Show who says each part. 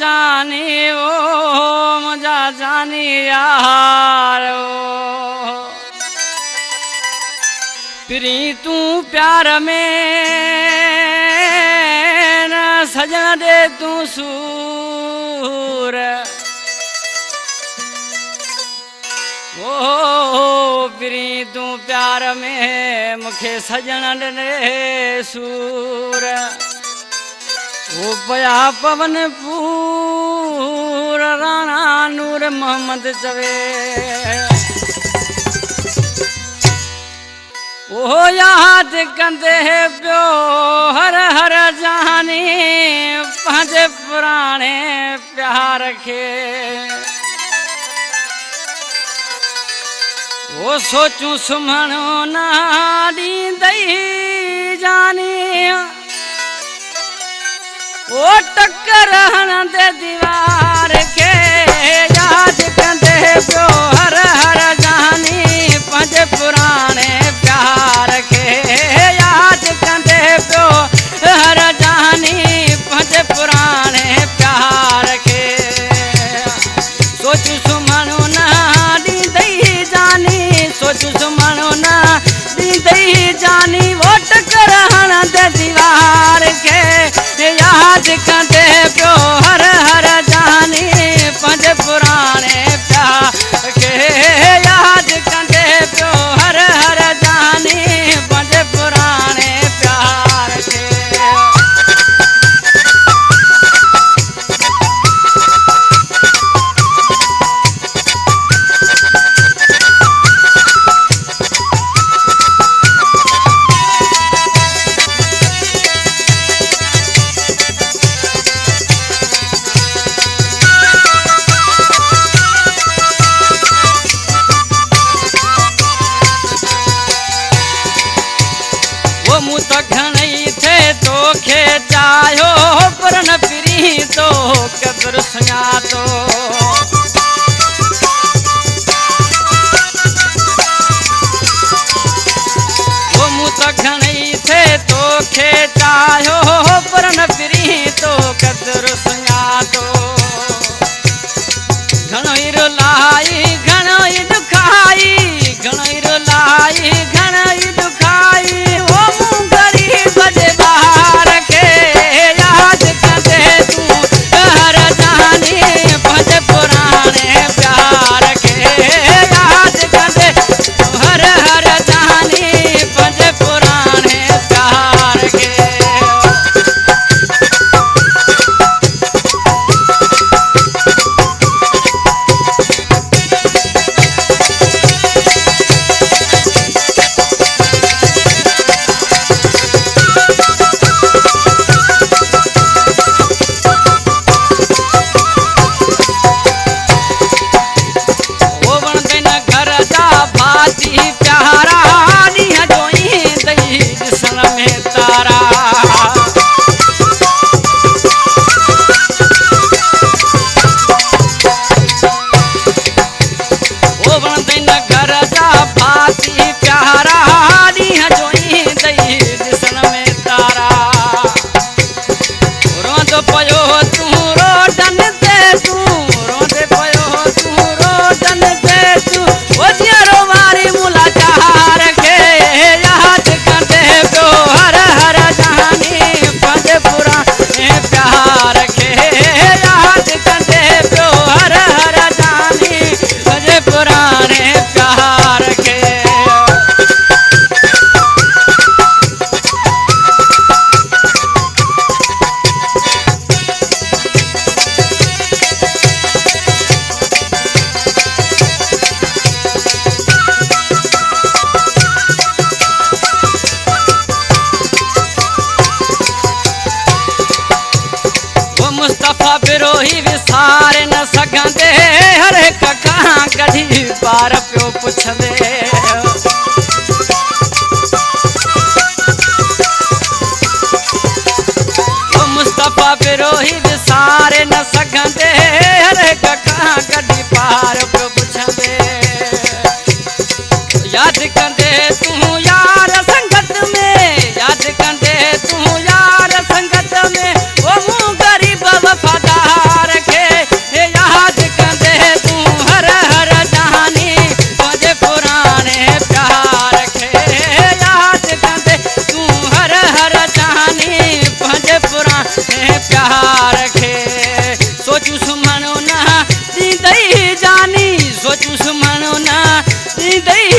Speaker 1: जानी ओ मुझा जानी यार फिरी तू प्यार में न सजन दे तू सूर ओ फिरी तू प्यार में मुखे सजन दे सूर ओ पया पवन पूर राणा नूर मोहम्मद चवे ओ याद कंदे पियो हर हर जानी पंहिंजे पुराणे प्यार खे ओ सोचूं सुम्हणो न ॾींदई जानी ओ टक्कर हणंदे दीवार के याद कंदे पियो हर हर जानी पंहिंजे पुराणे प्यार के याद कंदे पियो हर जानी पंहिंजे पुराणे प्यार के सोच सुम्हणो न ॾींदई जानी सोच सुम्हणो न ॾींदई जानी वो टक्कर हणंदे दीवार के याद कंदे पियो हर हर जानी पंहिंजे पुराणे प्यार के याद कंदे पियो हर हर जानी पंहिंजे पुराणे प्यार के घणई थे तोखे चाहियो पर न फिरी तो कब्र सुञातो वो मूं त घणई थे तोखे चाहियो पर न फिरी तो कब्र सुञातो घणो ई रुलाई घणो ई दुखाई घणो ई रुलाई घणो ई दुखाई बजे बाहर के याद कंदे तू हर जानी पंहिंजे पुराणे प्यार के याद कंदे हर हर जानी पंहिंजे पुराणे प्यार के प्यारा ॾींहं जो ईंदई ॾिसण में तारा ओ वणंदई न घर जा भाती प्यारा ॾींहं जो ईंदई ॾिसण में तारा रोंदो पियो तूं रोडन ते तूं रोंदे पियो तूं रोडन ते तूं ओ जीअरो वारी मुलाचार के याद कंदे पियो हर हर जानी पंहिंजे पुराणे प्यार के याद कंदे पियो हर हर जानी पंहिंजे पुराणे प्यार के मुस्तफ़ा बिरोही विसारे न सघंदे हर हिक खां कढी पार पियो पुछंदे मुस्तफ़ा बिरोही विसारे न सघंदे हर हिक खां कढी पार पियो पुछंदे याद कंदे तूं यार संगत में याद कंदे तूं यार संगत में वो मूं गरीब वफ़ादार दई